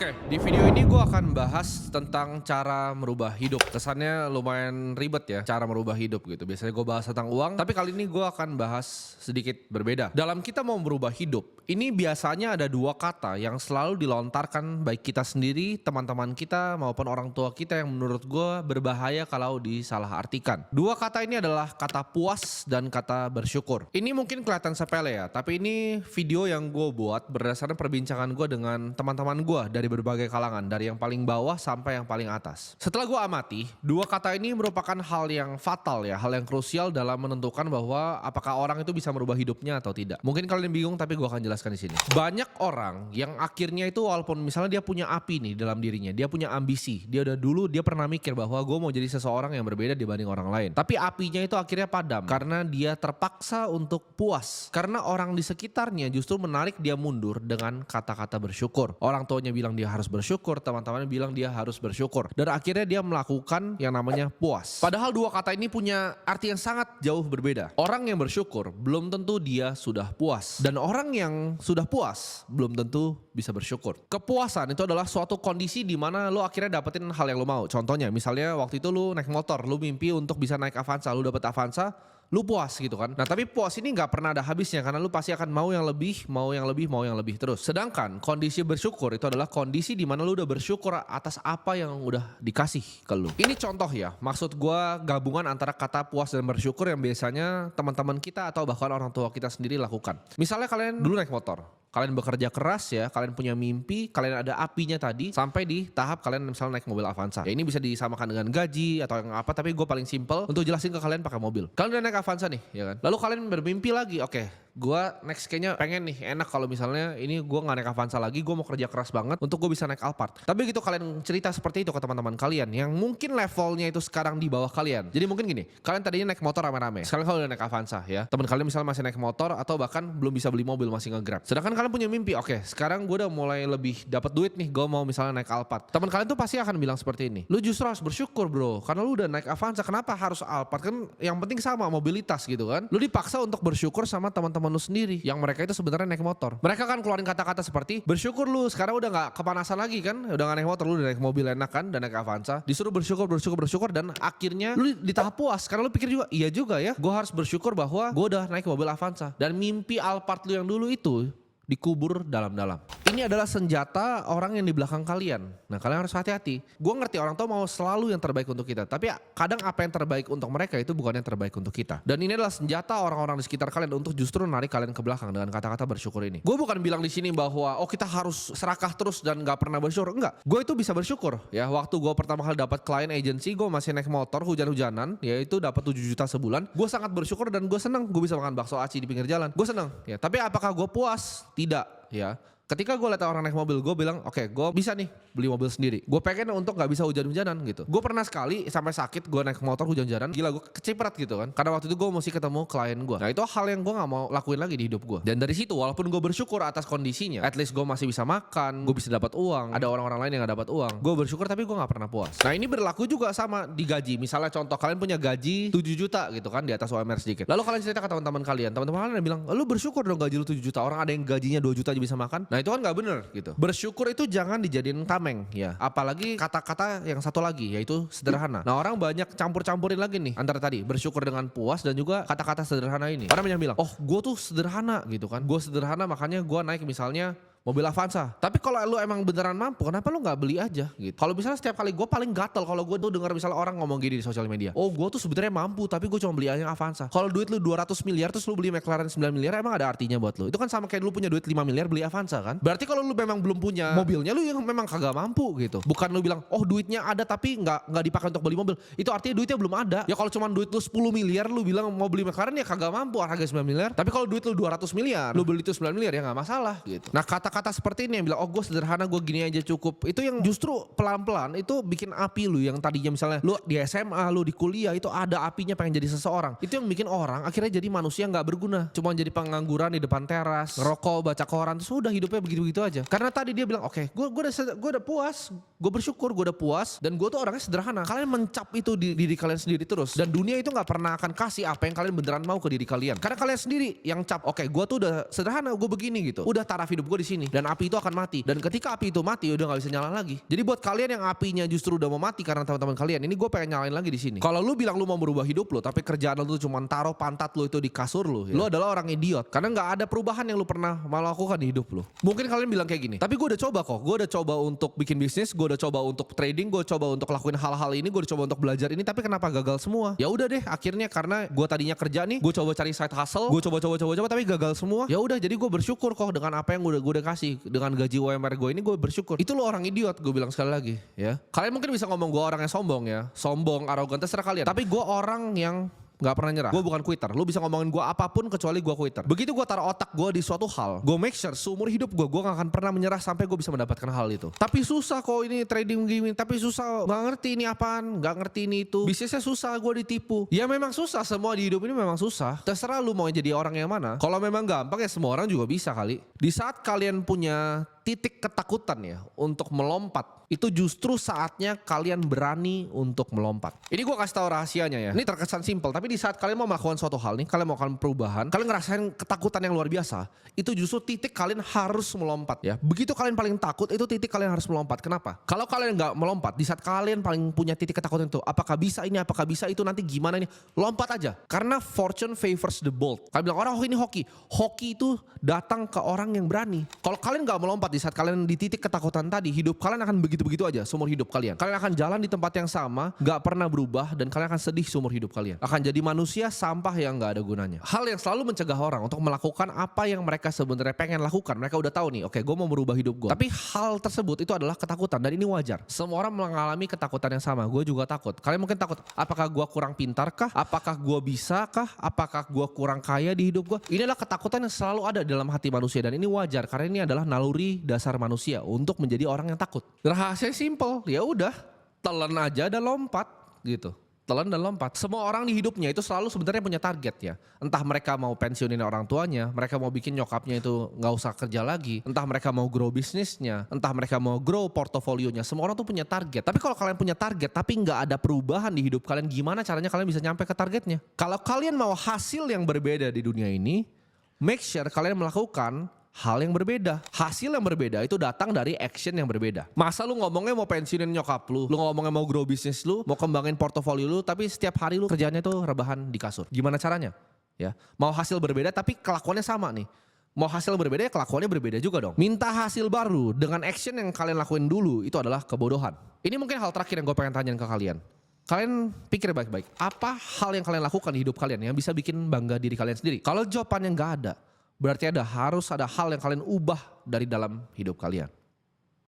Oke, di video ini gue akan bahas tentang cara merubah hidup. Kesannya lumayan ribet ya, cara merubah hidup gitu. Biasanya gue bahas tentang uang, tapi kali ini gue akan bahas sedikit berbeda. Dalam kita mau merubah hidup, ini biasanya ada dua kata yang selalu dilontarkan baik kita sendiri, teman-teman kita, maupun orang tua kita yang menurut gue berbahaya kalau disalahartikan. Dua kata ini adalah kata puas dan kata bersyukur. Ini mungkin kelihatan sepele ya, tapi ini video yang gue buat berdasarkan perbincangan gue dengan teman-teman gue dari berbagai kalangan, dari yang paling bawah sampai yang paling atas. Setelah gue amati, dua kata ini merupakan hal yang fatal ya, hal yang krusial dalam menentukan bahwa apakah orang itu bisa merubah hidupnya atau tidak. Mungkin kalian bingung, tapi gue akan jelaskan di sini. Banyak orang yang akhirnya itu walaupun misalnya dia punya api nih dalam dirinya, dia punya ambisi, dia udah dulu dia pernah mikir bahwa gue mau jadi seseorang yang berbeda dibanding orang lain. Tapi apinya itu akhirnya padam karena dia terpaksa untuk puas. Karena orang di sekitarnya justru menarik dia mundur dengan kata-kata bersyukur. Orang tuanya bilang dia harus bersyukur, teman-temannya bilang dia harus bersyukur. Dan akhirnya dia melakukan yang namanya puas. Padahal dua kata ini punya arti yang sangat jauh berbeda. Orang yang bersyukur belum tentu dia sudah puas. Dan orang yang sudah puas belum tentu bisa bersyukur. Kepuasan itu adalah suatu kondisi di mana lo akhirnya dapetin hal yang lo mau. Contohnya misalnya waktu itu lo naik motor, lo mimpi untuk bisa naik Avanza, lo dapet Avanza, lu puas gitu kan. Nah tapi puas ini gak pernah ada habisnya karena lu pasti akan mau yang lebih, mau yang lebih, mau yang lebih terus. Sedangkan kondisi bersyukur itu adalah kondisi di mana lu udah bersyukur atas apa yang udah dikasih ke lu. Ini contoh ya, maksud gua gabungan antara kata puas dan bersyukur yang biasanya teman-teman kita atau bahkan orang tua kita sendiri lakukan. Misalnya kalian dulu naik motor, kalian bekerja keras ya, kalian punya mimpi, kalian ada apinya tadi, sampai di tahap kalian misalnya naik mobil Avanza. Ya ini bisa disamakan dengan gaji atau yang apa, tapi gue paling simple untuk jelasin ke kalian pakai mobil. Kalian udah naik Avanza nih, ya kan? Lalu kalian bermimpi lagi, oke. Gue next kayaknya pengen nih enak kalau misalnya ini gue gak naik Avanza lagi, gue mau kerja keras banget untuk gue bisa naik Alphard. Tapi gitu kalian cerita seperti itu ke teman-teman kalian yang mungkin levelnya itu sekarang di bawah kalian. Jadi mungkin gini, kalian tadinya naik motor rame-rame, sekarang kalian udah naik Avanza ya. Teman kalian misalnya masih naik motor atau bahkan belum bisa beli mobil, masih nge-grab. Sedangkan kalian punya mimpi, oke sekarang gue udah mulai lebih dapat duit nih, gue mau misalnya naik Alphard. Teman kalian tuh pasti akan bilang seperti ini, lu justru harus bersyukur bro, karena lu udah naik Avanza, kenapa harus Alphard? Kan yang penting sama mobilitas gitu kan. Lu dipaksa untuk bersyukur sama teman-teman lu sendiri yang mereka itu sebenarnya naik motor. Mereka kan keluarin kata-kata seperti bersyukur lu sekarang udah gak kepanasan lagi kan, udah gak naik motor, lu udah naik mobil enak kan, udah naik Avanza. Disuruh bersyukur dan akhirnya lu di tahap puas karena lu pikir juga iya juga ya, gue harus bersyukur bahwa gue udah naik mobil Avanza. Dan mimpi Alphard lu yang dulu itu dikubur dalam-dalam. Ini adalah senjata orang yang di belakang kalian. Nah kalian harus hati-hati. Gue ngerti orang tua mau selalu yang terbaik untuk kita, tapi kadang apa yang terbaik untuk mereka itu bukan yang terbaik untuk kita. Dan ini adalah senjata orang-orang di sekitar kalian untuk justru narik kalian ke belakang dengan kata-kata bersyukur ini. Gue bukan bilang di sini bahwa oh kita harus serakah terus dan gak pernah bersyukur. Enggak. Gue itu bisa bersyukur ya. Waktu gue pertama kali dapat klien agency, gue masih naik motor hujan-hujanan, yaitu dapat 7 juta sebulan. Gue sangat bersyukur dan gue senang. Gue bisa makan bakso aci di pinggir jalan. Gue senang ya. Tapi apakah gue puas? Tidak ya. Ketika gue liat orang naik mobil, gue bilang oke, gue bisa nih beli mobil sendiri. Gue pengen untuk gak bisa hujan-hujanan gitu. Gue pernah sekali sampai sakit gue naik motor hujan-hujanan, gila gue keciprat gitu kan. Karena waktu itu gue mesti ketemu klien gue. Nah itu hal yang gue gak mau lakuin lagi di hidup gue. Dan dari situ walaupun gue bersyukur atas kondisinya, at least gue masih bisa makan, gue bisa dapat uang. Ada orang-orang lain yang gak dapat uang. Gue bersyukur tapi gue gak pernah puas. Nah ini berlaku juga sama di gaji. Misalnya contoh kalian punya gaji 7 juta gitu kan, di atas UMR sedikit. Lalu kalian cerita ke teman-teman kalian kalian bilang, lu bersyukur dong gaji lu 7 juta. Orang ada yang gajinya 2 juta aja bisa makan. Nah itu kan gak bener gitu. Bersyukur itu jangan dijadiin tameng ya. Apalagi kata-kata yang satu lagi yaitu sederhana. Nah orang banyak campur-campurin lagi nih antara tadi bersyukur dengan puas dan juga kata-kata sederhana ini. Orang banyak bilang, oh gue tuh sederhana gitu kan. Gue sederhana makanya gue naik misalnya mobil Avanza. Tapi kalau lu emang beneran mampu, kenapa lu gak beli aja gitu. Kalau misalnya setiap kali gue paling gatel kalau gue tuh dengar misalnya orang ngomong gini di sosial media. Oh gue tuh sebenarnya mampu tapi gue cuma beli aja yang Avanza. Kalau duit lu 200 miliar terus lu beli McLaren 9 miliar emang ada artinya buat lu. Itu kan sama kayak lu punya duit 5 miliar beli Avanza kan. Berarti kalau lu memang belum punya mobilnya, lu yang memang kagak mampu gitu. Bukan lu bilang oh duitnya ada tapi gak dipakai untuk beli mobil. Itu artinya duitnya belum ada. Ya kalau cuma duit lu 10 miliar lu bilang mau beli McLaren ya kagak mampu harga 9 miliar. Tapi kalau duit lu 200 miliar lu beli itu 9 miliar ya gak masalah gitu. Nah kata-kata seperti ini yang bilang oh gue sederhana, gue gini aja cukup, itu yang justru pelan-pelan itu bikin api lu yang tadinya misalnya lu di SMA, lu di kuliah itu ada apinya pengen jadi seseorang. Itu yang bikin orang akhirnya jadi manusia gak berguna, cuma jadi pengangguran di depan teras, ngerokok, baca koran, terus udah hidupnya begitu-begitu aja. Karena tadi dia bilang oke, gue udah puas, Gue bersyukur, gue udah puas, dan gue tuh orangnya sederhana. Kalian mencap itu di diri kalian sendiri terus, dan dunia itu nggak pernah akan kasih apa yang kalian beneran mau ke diri kalian. Karena kalian sendiri yang cap, oke, gue tuh udah sederhana, gue begini gitu. Udah taraf hidup gue di sini, dan api itu akan mati. Dan ketika api itu mati, udah nggak bisa nyala lagi. Jadi buat kalian yang apinya justru udah mau mati karena teman-teman kalian, ini gue pengen nyalain lagi di sini. Kalau lu bilang lu mau merubah hidup lu, tapi kerjaan lu tuh cuma taruh pantat lu itu di kasur lu, ya. Lu adalah orang idiot. Karena nggak ada perubahan yang lu pernah melakukan di hidup lu. Mungkin kalian bilang kayak gini, tapi gue udah coba kok. Gue udah coba untuk bikin bisnis, gue udah coba untuk trading, gue coba untuk lakuin hal-hal ini, gue udah coba untuk belajar ini, tapi kenapa gagal semua? Ya udah deh, akhirnya karena gue tadinya kerja nih, gue coba cari side hustle, gue coba tapi gagal semua. Ya udah, jadi gue bersyukur kok dengan apa yang gue udah kasih, dengan gaji UMR gue ini, gue bersyukur. Itu lo orang idiot, gue bilang sekali lagi, ya. Kalian mungkin bisa ngomong gue orang yang sombong ya, sombong, arogan, terserah kalian. Tapi gue orang yang gak pernah nyerah. Gue bukan quitter. Lu bisa ngomongin gue apapun kecuali gue quitter. Begitu gue taruh otak gue di suatu hal, gue make sure seumur hidup gue gak akan pernah menyerah sampai gue bisa mendapatkan hal itu. Tapi susah kok ini trading gini, tapi susah, gak ngerti ini apaan, gak ngerti ini itu. Bisnisnya susah, gue ditipu. Ya memang susah, semua di hidup ini memang susah. Terserah lu mau jadi orang yang mana. Kalau memang gampang ya semua orang juga bisa kali. Di saat kalian punya titik ketakutan ya untuk melompat, itu justru saatnya kalian berani untuk melompat. Ini gue kasih tahu rahasianya ya. Ini terkesan simpel, tapi di saat kalian mau melakukan suatu hal nih, kalian mau melakukan perubahan, kalian ngerasain ketakutan yang luar biasa, itu justru titik kalian harus melompat ya. Begitu kalian paling takut, itu titik kalian harus melompat. Kenapa? Kalau kalian nggak melompat, di saat kalian paling punya titik ketakutan itu, apakah bisa ini, apakah bisa itu, nanti gimana ini, lompat aja. Karena fortune favors the bold. Kalian bilang orang ini hoki. Hoki itu datang ke orang yang berani. Kalau kalian nggak melompat di saat kalian di titik ketakutan tadi, hidup kalian akan begitu-begitu aja seumur hidup kalian. Kalian akan jalan di tempat yang sama, gak pernah berubah, dan kalian akan sedih seumur hidup kalian. Akan jadi manusia sampah yang gak ada gunanya. Hal yang selalu mencegah orang untuk melakukan apa yang mereka sebenarnya pengen lakukan. Mereka udah tahu nih, oke, gue mau merubah hidup gue. Tapi hal tersebut itu adalah ketakutan, dan ini wajar. Semua orang mengalami ketakutan yang sama. Gue juga takut. Kalian mungkin takut, apakah gue kurang pintar kah? Apakah gue bisa kah? Apakah gue kurang kaya di hidup gue? Ini adalah ketakutan yang selalu ada dalam hati manusia, dan ini wajar karena ini adalah naluri dasar manusia untuk menjadi orang yang takut. Rahasia simple, ya udah, telan aja dan lompat gitu. Telan dan lompat. Semua orang di hidupnya itu selalu sebenarnya punya target ya. Entah mereka mau pensiunin orang tuanya, mereka mau bikin nyokapnya itu nggak usah kerja lagi, entah mereka mau grow bisnisnya, entah mereka mau grow portofolionya. Semua orang tuh punya target. Tapi kalau kalian punya target tapi nggak ada perubahan di hidup kalian, gimana caranya kalian bisa nyampe ke targetnya? Kalau kalian mau hasil yang berbeda di dunia ini, make sure kalian melakukan hal yang berbeda. Hasil yang berbeda itu datang dari action yang berbeda. Masa lu ngomongnya mau pensiunin nyokap lu ngomongnya mau grow bisnis lu, mau kembangin portofolio lu, tapi setiap hari lu kerjanya tuh rebahan di kasur. Gimana caranya? Ya, mau hasil berbeda tapi kelakuannya sama nih. Mau hasil berbeda ya kelakuannya berbeda juga dong. Minta hasil baru dengan action yang kalian lakuin dulu itu adalah kebodohan. Ini mungkin hal terakhir yang gue pengen tanyain ke kalian. Kalian pikir baik-baik, apa hal yang kalian lakukan di hidup kalian yang bisa bikin bangga diri kalian sendiri? Kalau jawabannya nggak ada, berarti harus ada hal yang kalian ubah dari dalam hidup kalian.